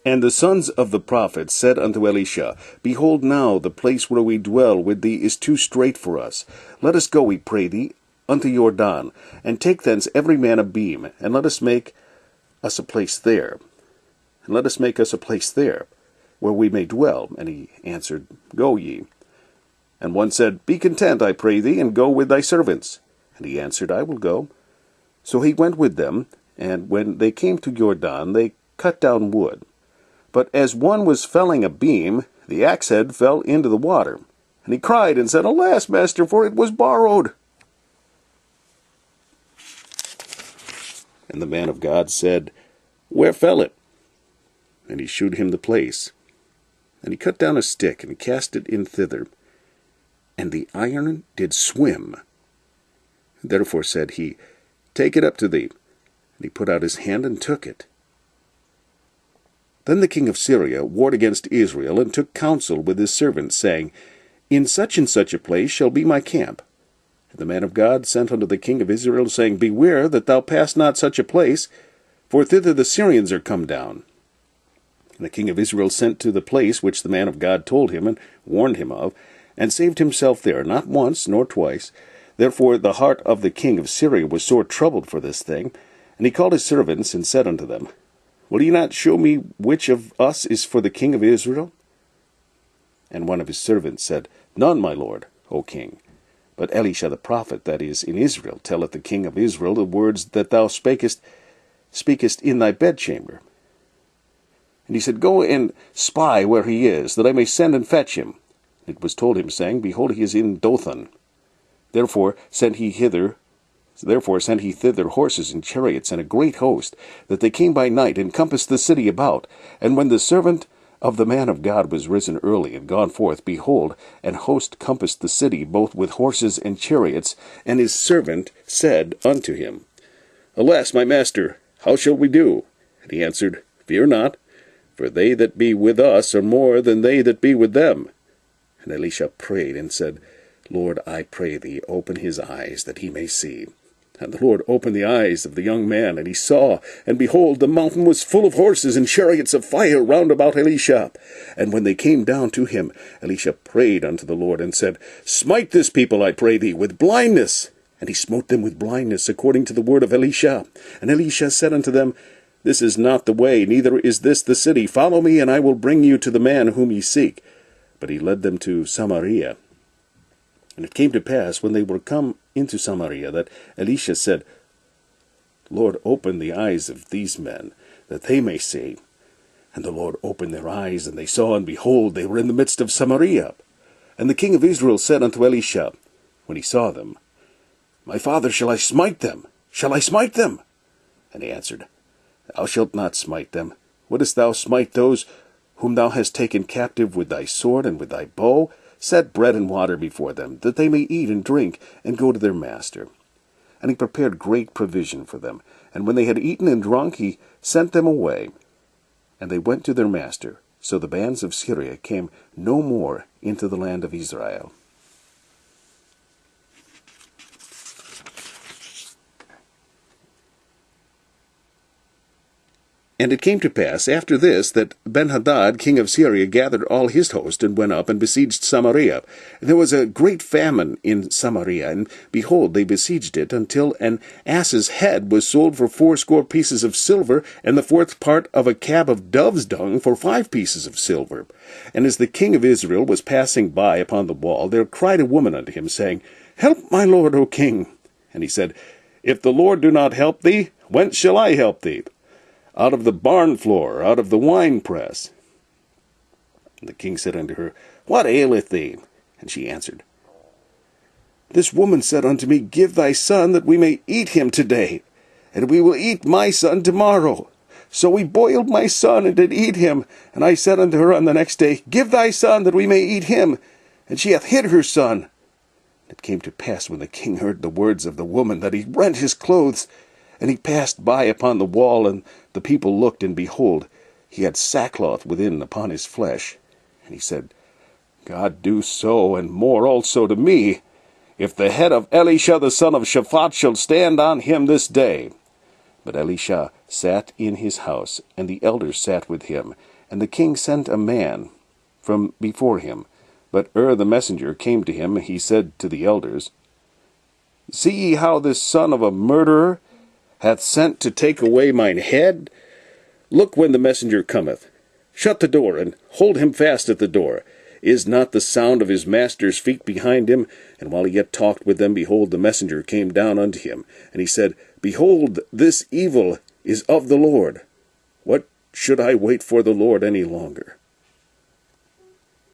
And the sons of the prophets said unto Elisha, Behold now, the place where we dwell with thee is too strait for us. Let us go, we pray thee, unto Jordan, and take thence every man a beam, and let us make us a place there. And let us make us a place there, where we may dwell. And he answered, Go ye. And one said, Be content, I pray thee, and go with thy servants. And he answered, I will go. So he went with them, and when they came to Jordan, they cut down wood. But as one was felling a beam, the axe head fell into the water. And he cried and said, Alas, master, for it was borrowed. And the man of God said, Where fell it? And he shewed him the place. And he cut down a stick, and cast it in thither. And the iron did swim. Therefore said he, Take it up to thee. And he put out his hand and took it. Then the king of Syria warred against Israel, and took counsel with his servants, saying, In such and such a place shall be my camp. And the man of God sent unto the king of Israel, saying, Beware that thou pass not such a place, for thither the Syrians are come down. And the king of Israel sent to the place which the man of God told him, and warned him of, and saved himself there, not once nor twice. Therefore the heart of the king of Syria was sore troubled for this thing. And he called his servants, and said unto them, Will ye not show me which of us is for the king of Israel? And one of his servants said, None, my lord, O king. But Elisha the prophet that is in Israel telleth the king of Israel the words that thou speakest in thy bedchamber. And he said, Go and spy where he is, that I may send and fetch him. And it was told him, saying, Behold, he is in Dothan. Therefore sent he thither horses and chariots and a great host, that they came by night and compassed the city about. And when the servant of the man of God was risen early and gone forth, behold, an host compassed the city, both with horses and chariots. And his servant said unto him, Alas, my master, how shall we do? And he answered, Fear not, for they that be with us are more than they that be with them. And Elisha prayed and said, Lord, I pray thee, open his eyes, that he may see. And the Lord opened the eyes of the young man, and he saw, and behold, the mountain was full of horses and chariots of fire round about Elisha. And when they came down to him, Elisha prayed unto the Lord, and said, Smite this people, I pray thee, with blindness. And he smote them with blindness, according to the word of Elisha. And Elisha said unto them, This is not the way, neither is this the city. Follow me, and I will bring you to the man whom ye seek. But he led them to Samaria. And it came to pass, when they were come into Samaria, that Elisha said, Lord, open the eyes of these men, that they may see. And the Lord opened their eyes, and they saw, and behold, they were in the midst of Samaria. And the king of Israel said unto Elisha, when he saw them, My father, shall I smite them? Shall I smite them? And he answered, Thou shalt not smite them. Wouldest thou smite those whom thou hast taken captive with thy sword and with thy bow? Set bread and water before them, that they may eat and drink, and go to their master. And he prepared great provision for them. And when they had eaten and drunk, he sent them away. And they went to their master. So the bands of Syria came no more into the land of Israel. And it came to pass after this, that Benhadad king of Syria gathered all his host, and went up and besieged Samaria. And there was a great famine in Samaria, and behold, they besieged it, until an ass's head was sold for 80 pieces of silver, and the 4th part of a cab of dove's dung for 5 pieces of silver. And as the king of Israel was passing by upon the wall, there cried a woman unto him, saying, Help my lord, O king. And he said, If the Lord do not help thee, whence shall I help thee? Out of the barn floor, out of the winepress. And the king said unto her, What aileth thee? And she answered, This woman said unto me, Give thy son, that we may eat him today, and we will eat my son tomorrow. So we boiled my son, and did eat him. And I said unto her on the next day, Give thy son, that we may eat him. And she hath hid her son. And it came to pass, when the king heard the words of the woman, that he rent his clothes. And he passed by upon the wall, and the people looked, and behold, he had sackcloth within upon his flesh. And he said, God do so, and more also to me, if the head of Elisha the son of Shaphat shall stand on him this day. But Elisha sat in his house, and the elders sat with him, And the king sent a man from before him. But ere the messenger came to him, he said to the elders, See ye how this son of a murderer hath sent to take away mine head? Look when the messenger cometh. Shut the door, and hold him fast at the door. Is not the sound of his master's feet behind him? And while he yet talked with them, behold, the messenger came down unto him. And he said, Behold, this evil is of the Lord. What should I wait for the Lord any longer?